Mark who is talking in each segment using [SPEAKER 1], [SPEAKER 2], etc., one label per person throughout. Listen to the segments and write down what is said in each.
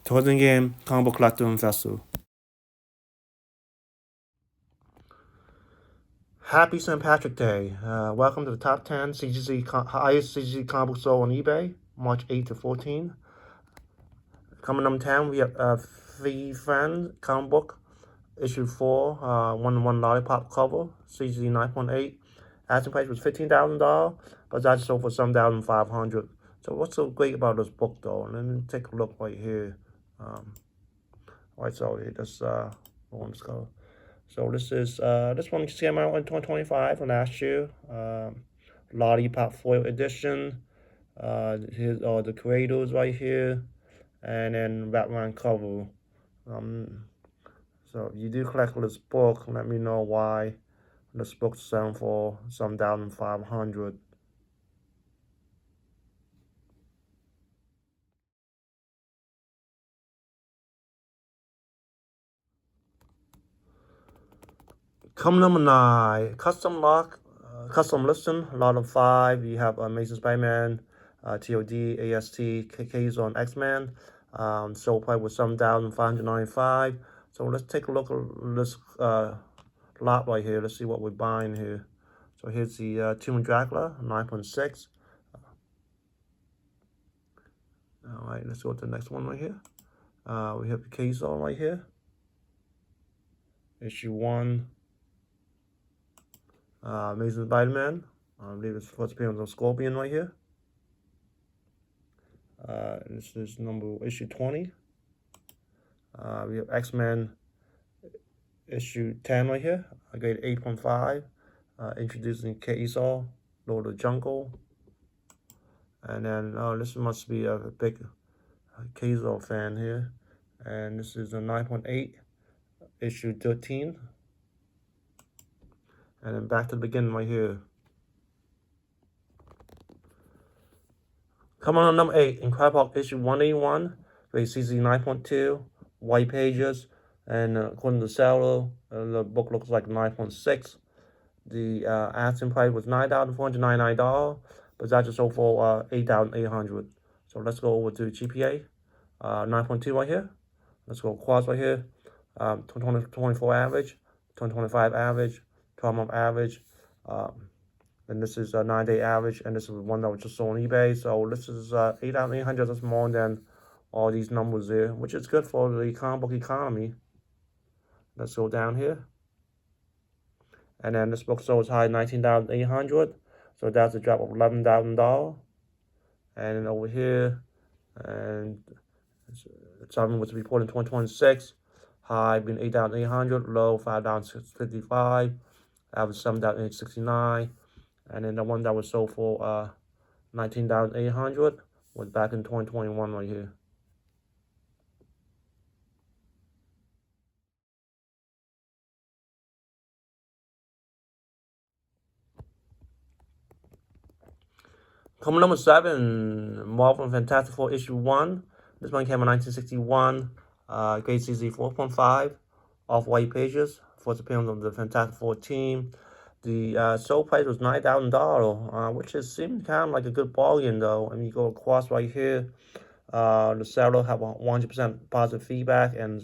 [SPEAKER 1] Towards the game, Comic Book Collector and Festival. Happy St. Patrick Day. Welcome to the top 10 CGC highest CGC comic book sold on eBay, March 8 to 14. Coming number 10, we have Three Friends comic book, issue 4, 1-1 lollipop cover, CGC 9.8. Asking price was $15,000, but that's sold for $7,500. So what's so great about this book though? Let me take a look right here. Alright, so this one is called. So this is this one came out in 2025 from last year. Lollipop foil edition. Here's all the creators right here, and then background cover. So if you do collect this book, let me know why this book's selling for $7,500. Come number 9, custom lock, custom listen, lot of 5. You have Amazing Spider-Man, TOD, AST, KK's on X-Men. Sold price was $7,595. So let's take a look at this lot right here. Let's see what we're buying here. So here's the Tomb of Dracula, 9.6. All right, let's go to the next one right here. We have the case on right here. Issue 1. Amazing Spider-Man. I believe it's first appearance of Scorpion right here. This is issue 20. We have X-Men issue 10 right here. I gave 8.5. Introducing Kate Esau, Lord of the Jungle. And then this must be a big Kate Esau fan here. And this is a 9.8, issue 13. And then back to the beginning right here. Coming on number 8, Incredible Hulk issue 181, grade CZ 9.2, white pages, and according to the seller, the book looks like 9.6. The asking price was $9,499, but that just sold for $8,800. So let's go over to GPA, 9.2 right here. Let's go quads right here, 2024 average, 2025 average, 12-month average. And this is a 9-day average, and this is one that was just sold on eBay. So this is 8,800. That's more than all these numbers there, which is good for the comic book economy. Let's go down here. And then this book sold as high as $19,800. So that's a drop of $11,000. And then over here, and something was reported in 2026. High being 8,800, low 5,655, average 7,869. And then the one that was sold for 19,800 was back in 2021 right here. Coming number 7, Marvel Fantastic Four issue 1. This one came in 1961. Grade CZ 4.5, off-white pages. First appearance of the Fantastic Four team. The sold price was $9,000, which seemed kind of like a good bargain though. I mean, you go across right here. The seller have 100% positive feedback and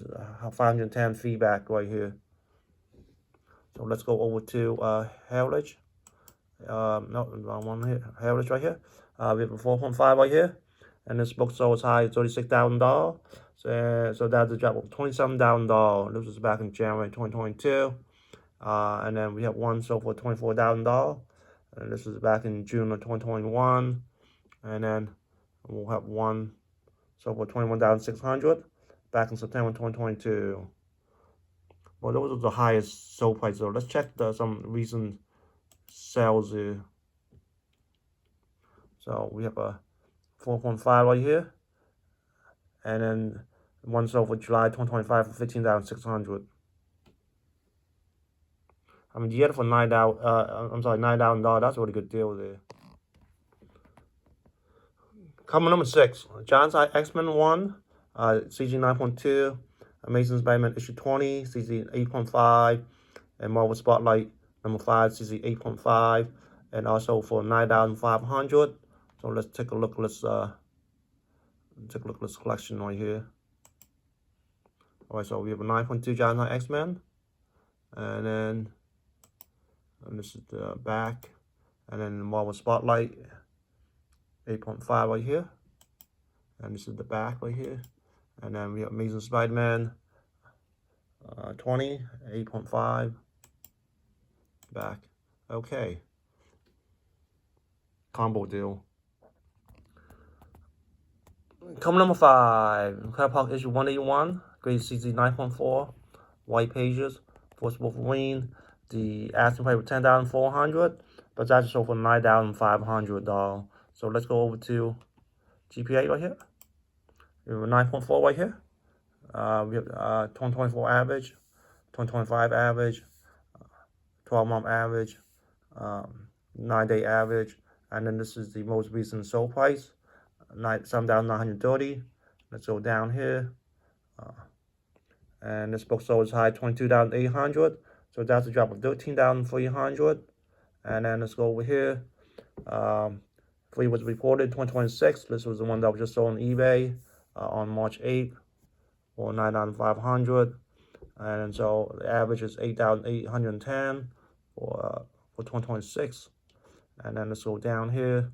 [SPEAKER 1] 510 feedback right here. So let's go over to Heritage. No, wrong one here. Heritage right here. We have a 4.5 right here, and this book sold as high as $36,000. So that's a drop of $27,000. This was back in January 2022. And then we have one sold for $24,000. And this is back in June of 2021. And then we'll have one sold for $21,600 back in September 2022. Well, those are the highest sold price. So let's check some recent sales here. So we have a 4.5 right here. And then one sold for July 2025 for $15,600. I mean, you get it for $9,000. That's a really good deal there. Coming number 6, John's X-Men 1, CG 9.2, Amazing Spider-Man issue 20, CG 8.5, and Marvel Spotlight number 5, CG 8.5, and also for $9,500. So let's take a look. Let's take a look at this collection right here. Alright, so we have a 9.2 Giant X-Men, and this is the back, and then the Marvel Spotlight 8.5 right here, and this is the back right here, and then we have Amazing Spider-Man 20, 8.5 back. Okay, combo deal. Coming number 5, Crab Park issue 181, grade CZ 9.4, white pages, Force Wolverine. The asking price was $10,400, but that's sold for $9,500. So let's go over to GPA right here. We have a 9.4 right here. We have 2024 average, 2025 average, 12-month average, 9-day average, and then this is the most recent sold price, $7,930. Let's go down here, and this book sold as high 22,800, so that's a drop of 13,300. And then let's go over here. Free was reported 2026. This was the one that was just sold on eBay on March 8th for 9,500. And so the average is 8,810 for 2026. And then let's go down here,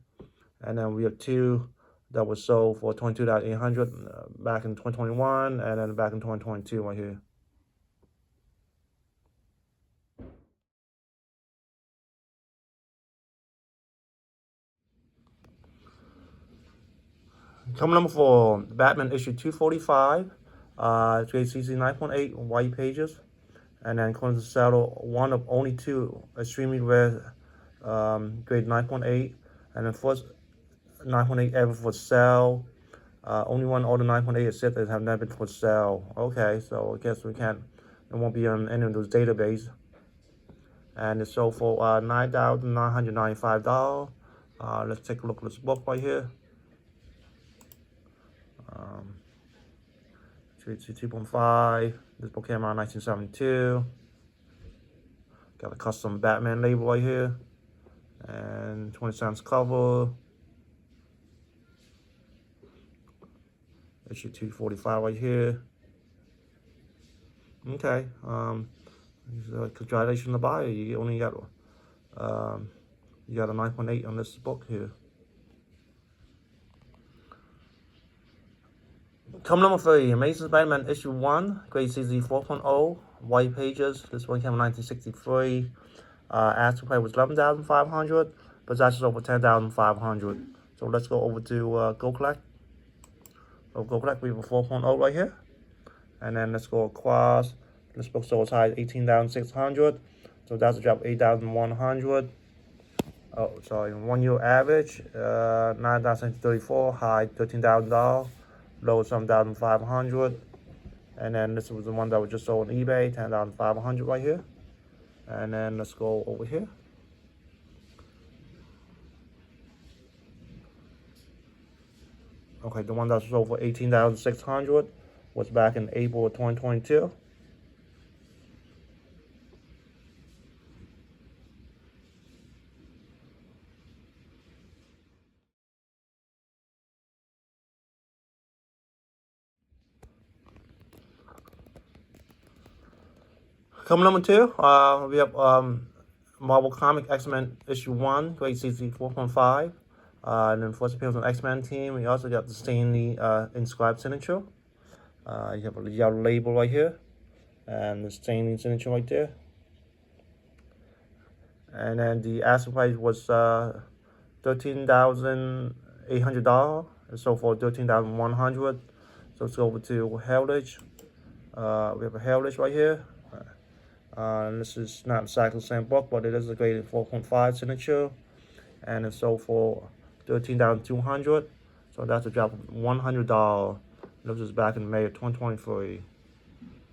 [SPEAKER 1] and then we have two that was sold for 22,800 back in 2021, and then back in 2022 right here. Coming number 4, Batman issue 245, CGC 9.8 white pages, and then according to Saddle, one of only 2 extremely rare grade 9.8, and then first 9.8 ever for sale. Only one older 9.8 except that have never been for sale. Okay, so I guess it won't be on any of those databases. And it's sold for $9,995. Let's take a look at this book right here. 2.5. This book came out in 1972. Got a custom Batman label right here, and 20 cents cover. Issue 245 right here. Okay. Congratulations, the buyer. You only got you got a 9.8 on this book here. Come number 3, Amazing Spider-Man issue 1, grade CZ 4.0, white pages. This one came in 1963. Asking price was $11,500, but that's over $10,500. So let's go over to Go Collect. So Go Collect, we have a 4.0 right here, and then let's go across. This book sold as high as $18,600, so that's a drop of $8,100. Oh, sorry, 1 year average, $9,634, high $13,000. Low $7,500, and then this was the one that was just sold on eBay, $10,500 right here. And then let's go over here. Okay, the one that was sold for $18,600 was back in April of 2022. Coming number 2, we have Marvel Comic X-Men issue 1, grade CC 4.5. And then first appearance on X-Men team. We also got the Stanley inscribed signature. You have a yellow label right here, and the Stanley signature right there. And then the asking price was $13,800. And so for $13,100. So let's go over to Heritage. We have a Heritage right here. And this is not exactly the same book, but it is a grade 4.5 signature, and it's sold for $13,200. So that's a drop of $100. This is back in May of 2023.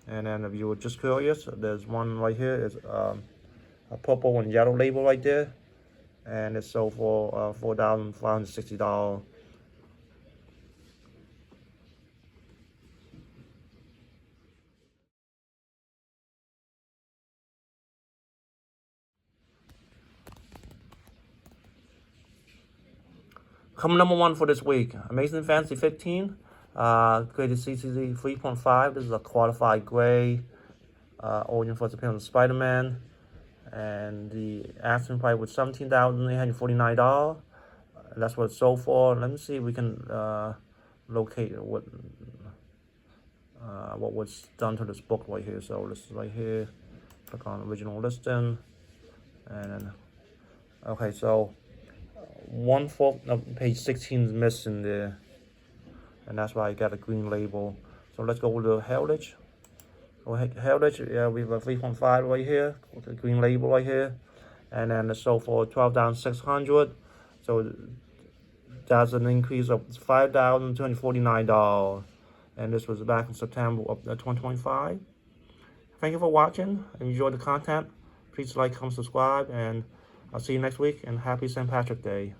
[SPEAKER 1] And then if you were just curious, there's one right here. It's a purple and yellow label right there, and it's sold for $4,560. Coming number 1 for this week, Amazing Fantasy 15, Graded CGC 3.5. This is a qualified grade. Origin first appearance of Spider-Man. And the asking price was $17,849. That's what it's sold for. Let me see if we can locate what was done to this book right here. So this is right here. Click on original listing, and then okay. So 1/4 of page 16 is missing there, and that's why I got a green label. So let's go to Heritage. So Heritage, yeah, we have a 3.5 right here with the green label right here, and then it's sold for $12,600. So that's an increase of $5,249, and this was back in September of 2025. Thank you for watching. Enjoy the content. Please like, comment, subscribe, and I'll see you next week. And happy St. Patrick's Day.